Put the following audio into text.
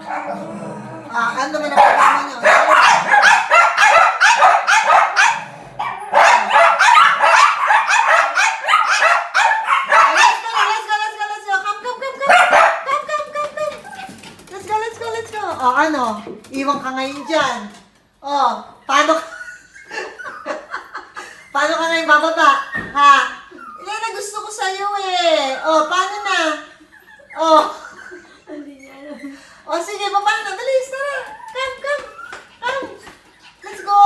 Ano naman ang problema niyo? Ano? Iwan ka ngayon dyan. Paano paano ka ngayon bababa? Ha? Yan ang gusto ko sa'yo eh. Paano na? Hindi niya alam. Sige, baba na. Bilis, tara. Come. Let's go.